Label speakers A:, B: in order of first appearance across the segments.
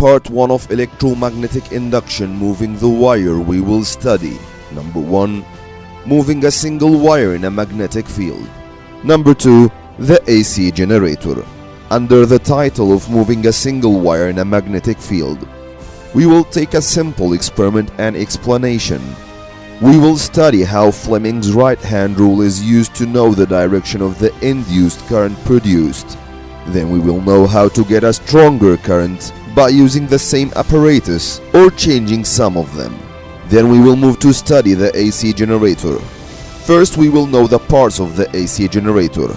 A: part 1 of electromagnetic induction moving the wire we will study. Number 1. Moving a single wire in a magnetic field. Number 2. The AC generator. Under the title of moving a single wire in a magnetic field, we will take a simple experiment and explanation. We will study how Fleming's right-hand rule is used to know the direction of the induced current produced. Then we will know how to get a stronger current by using the same apparatus or changing some of them. Then we will move to study the AC generator. First we will know the parts of the AC generator.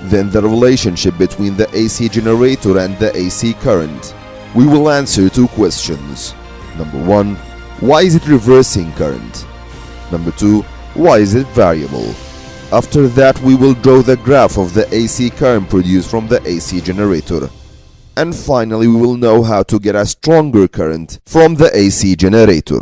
A: Then the relationship between the AC generator and the AC current. We will answer 2 questions. Number 1. Why is it reversing current? Number 2. Why is it variable? After that we will draw the graph of the AC current produced from the AC generator. And finally we will know how to get a stronger current from the AC generator.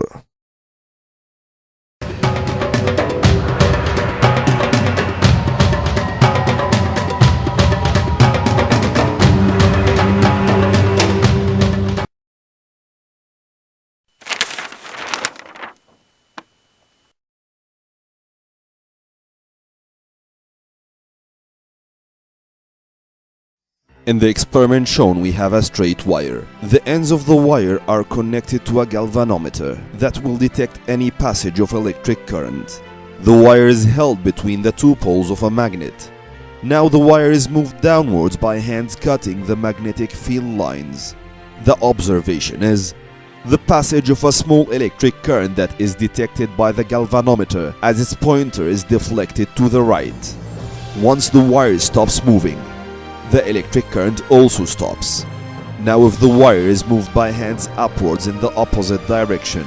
A: In the experiment shown, we have a straight wire. The ends of the wire are connected to a galvanometer that will detect any passage of electric current. The wire is held between the 2 poles of a magnet. Now the wire is moved downwards by hands cutting the magnetic field lines. The observation is the passage of a small electric current that is detected by the galvanometer as its pointer is deflected to the right. Once the wire stops moving, the electric current also stops. Now if the wire is moved by hands upwards in the opposite direction,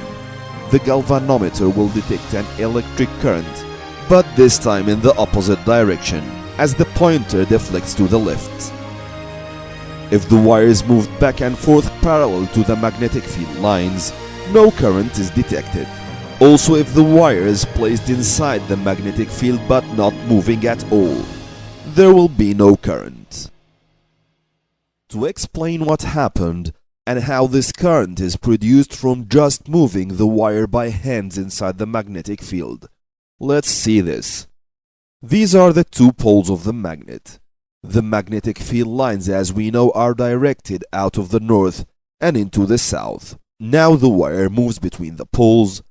A: the galvanometer will detect an electric current, but this time in the opposite direction, as the pointer deflects to the left. If the wire is moved back and forth parallel to the magnetic field lines, no current is detected. Also, if the wire is placed inside the magnetic field but not moving at all, there will be no current. To explain what happened and how this current is produced from just moving the wire by hands inside the magnetic field, let's see this. These are the 2 poles of the magnet. The magnetic field lines, as we know, are directed out of the north and into the south. Now the wire moves between the poles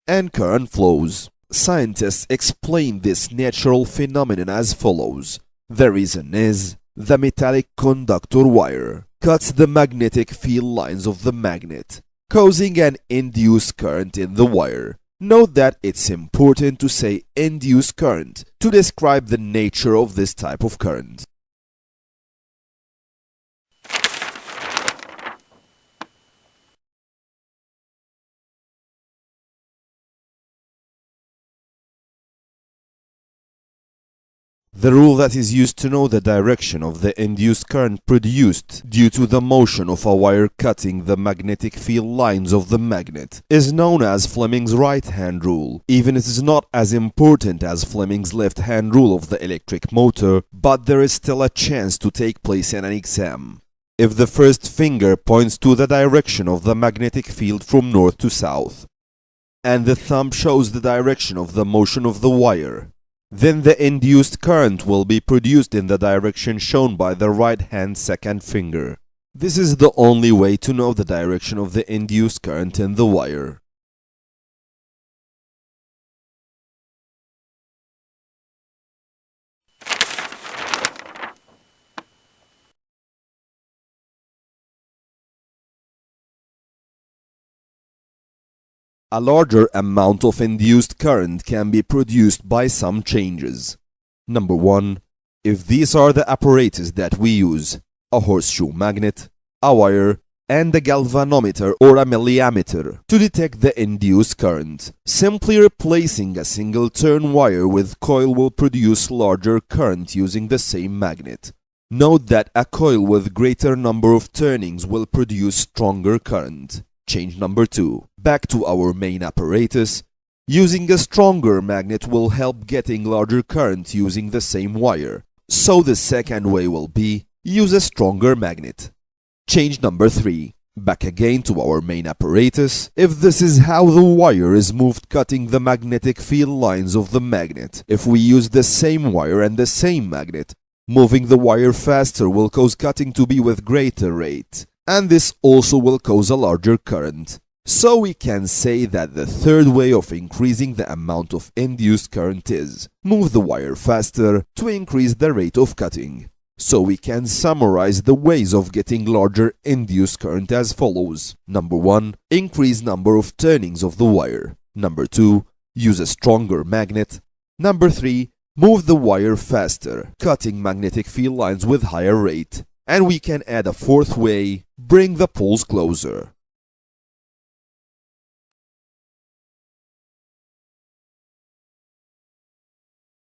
A: and current flows. Scientists explain this natural phenomenon as follows. The reason is the metallic conductor wire cuts the magnetic field lines of the magnet, causing an induced current in the wire. Note that it's important to say induced current to describe the nature of this type of current. The rule that is used to know the direction of the induced current produced due to the motion of a wire cutting the magnetic field lines of the magnet is known as Fleming's right-hand rule. Even it is not as important as Fleming's left-hand rule of the electric motor, but there is still a chance to take place in an exam. If the first finger points to the direction of the magnetic field from north to south, and the thumb shows the direction of the motion of the wire, then the induced current will be produced in the direction shown by the right-hand second finger. This is the only way to know the direction of the induced current in the wire. A larger amount of induced current can be produced by some changes. Number 1. If these are the apparatus that we use, a horseshoe magnet, a wire, and a galvanometer or a milliammeter to detect the induced current, simply replacing a single turn wire with coil will produce larger current using the same magnet. Note that a coil with greater number of turnings will produce stronger current. Change number 2. Back to our main apparatus. Using a stronger magnet will help getting larger current using the same wire. So the second way will be use a stronger magnet. Change number 3. Back again to our main apparatus. If this is how the wire is moved cutting the magnetic field lines of the magnet, if we use the same wire and the same magnet, moving the wire faster will cause cutting to be with greater rate, and this also will cause a larger current. So we can say that the third way of increasing the amount of induced current is move the wire faster to increase the rate of cutting. So we can summarize the ways of getting larger induced current as follows. Number 1. Increase number of turnings of the wire. Number 2. Use a stronger magnet. Number 3. Move the wire faster, cutting magnetic field lines with higher rate. And we can add a fourth way, bring the poles closer.